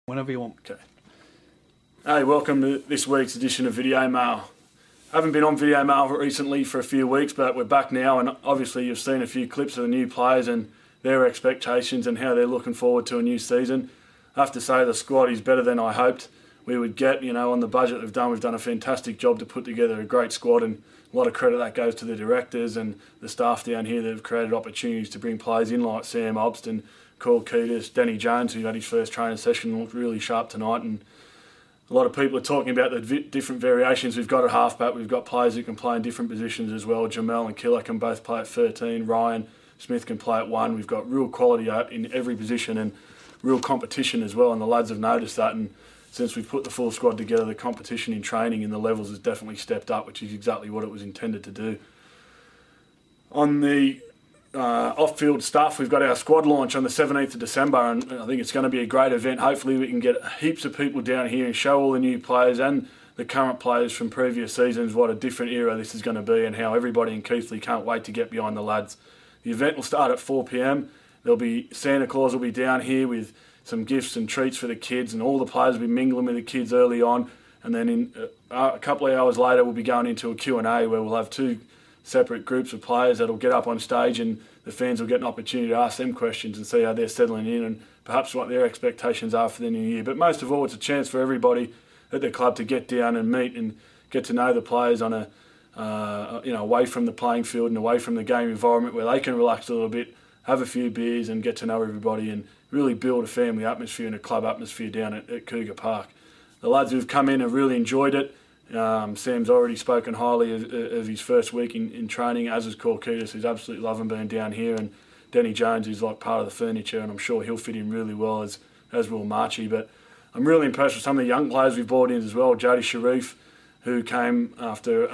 Whenever you want. Okay. Hey, welcome to this week's edition of Video Mail. I haven't been on Video Mail recently for a few weeks, but we're back now, and obviously you've seen a few clips of the new players and their expectations and how they're looking forward to a new season. I have to say the squad is better than I hoped we would get. You know, on the budget we've done a fantastic job to put together a great squad, and a lot of credit that goes to the directors and the staff down here that have created opportunities to bring players in like Sam Obston, Keighley, Danny Jones, who had his first training session and looked really sharp tonight. And a lot of people are talking about the different variations we've got at halfback. We've got players who can play in different positions as well. Jamel and Keighley can both play at 13. Ryan Smith can play at 1. We've got real quality out in every position and real competition as well, and the lads have noticed that. And since we've put the full squad together, the competition in training and the levels has definitely stepped up, which is exactly what it was intended to do. On the off-field stuff, we've got our squad launch on the 17th of December, and I think it's going to be a great event. Hopefully we can get heaps of people down here and show all the new players and the current players from previous seasons what a different era this is going to be, and how everybody in Keighley can't wait to get behind the lads. The event will start at 4 p.m. There'll be Santa Claus will be down here with some gifts and treats for the kids, and all the players will be mingling with the kids early on, and then in a couple of hours later we'll be going into a Q&A where we'll have two separate groups of players that'll get up on stage, and the fans will get an opportunity to ask them questions and see how they're settling in and perhaps what their expectations are for the new year. But most of all, it's a chance for everybody at the club to get down and meet and get to know the players on a away from the playing field and away from the game environment, where they can relax a little bit, have a few beers and get to know everybody and really build a family atmosphere and a club atmosphere down at Cougar Park. The lads who've come in have really enjoyed it. Sam's already spoken highly of his first week in training, as is Keighley, who's absolutely loving being down here, and Danny Jones, who's like part of the furniture, and I'm sure he'll fit in really well, as will Marchie. But I'm really impressed with some of the young players we've brought in as well. Jody Sharif, who came after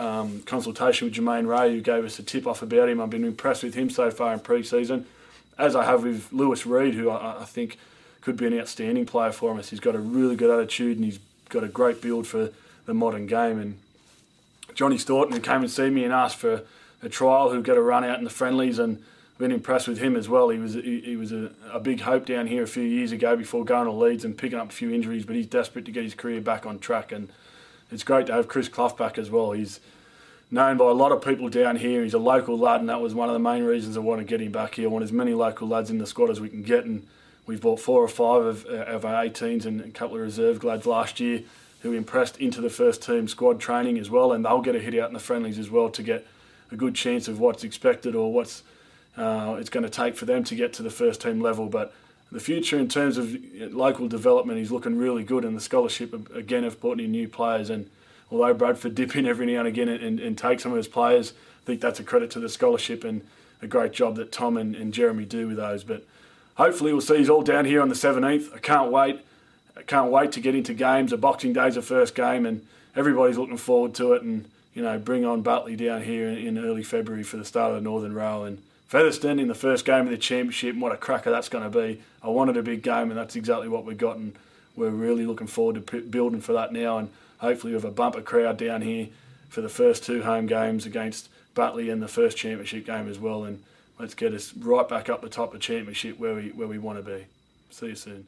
consultation with Jermaine Ray, who gave us a tip-off about him. I've been impressed with him so far in pre-season, as I have with Lewis Reed, who I think could be an outstanding player for us. He's got a really good attitude and he's got a great build for the modern game. And Johnny Staunton, who came and see me and asked for a trial, who got a run out in the friendlies, and I've been impressed with him as well. He was a big hope down here a few years ago before going to Leeds and picking up a few injuries, but he's desperate to get his career back on track. And it's great to have Chris Clough back as well. He's known by a lot of people down here. He's a local lad, and that was one of the main reasons I want to get him back here. I want as many local lads in the squad as we can get, and we've bought 4 or 5 of our 18s and a couple of reserve lads last year who impressed into the first team squad training as well, and they'll get a hit out in the friendlies as well to get a good chance of what's expected or what's it's going to take for them to get to the first team level. But the future in terms of local development is looking really good, and the scholarship again have brought in new players. And although Bradford dip in every now and again and take some of his players, I think that's a credit to the scholarship and a great job that Tom and Jeremy do with those. But hopefully we'll see you all down here on the 17th. I can't wait. I can't wait to get into games. A Boxing Day's the first game, and everybody's looking forward to it. And bring on Butley down here in early February for the start of the Northern Row, and Featherstone in the first game of the championship. And what a cracker that's going to be. I wanted a big game, and that's exactly what we got, and we're really looking forward to building for that now. And hopefully we have a bumper crowd down here for the first 2 home games against Butley and the first championship game as well. And let's get us right back up the top of the championship where we want to be. See you soon.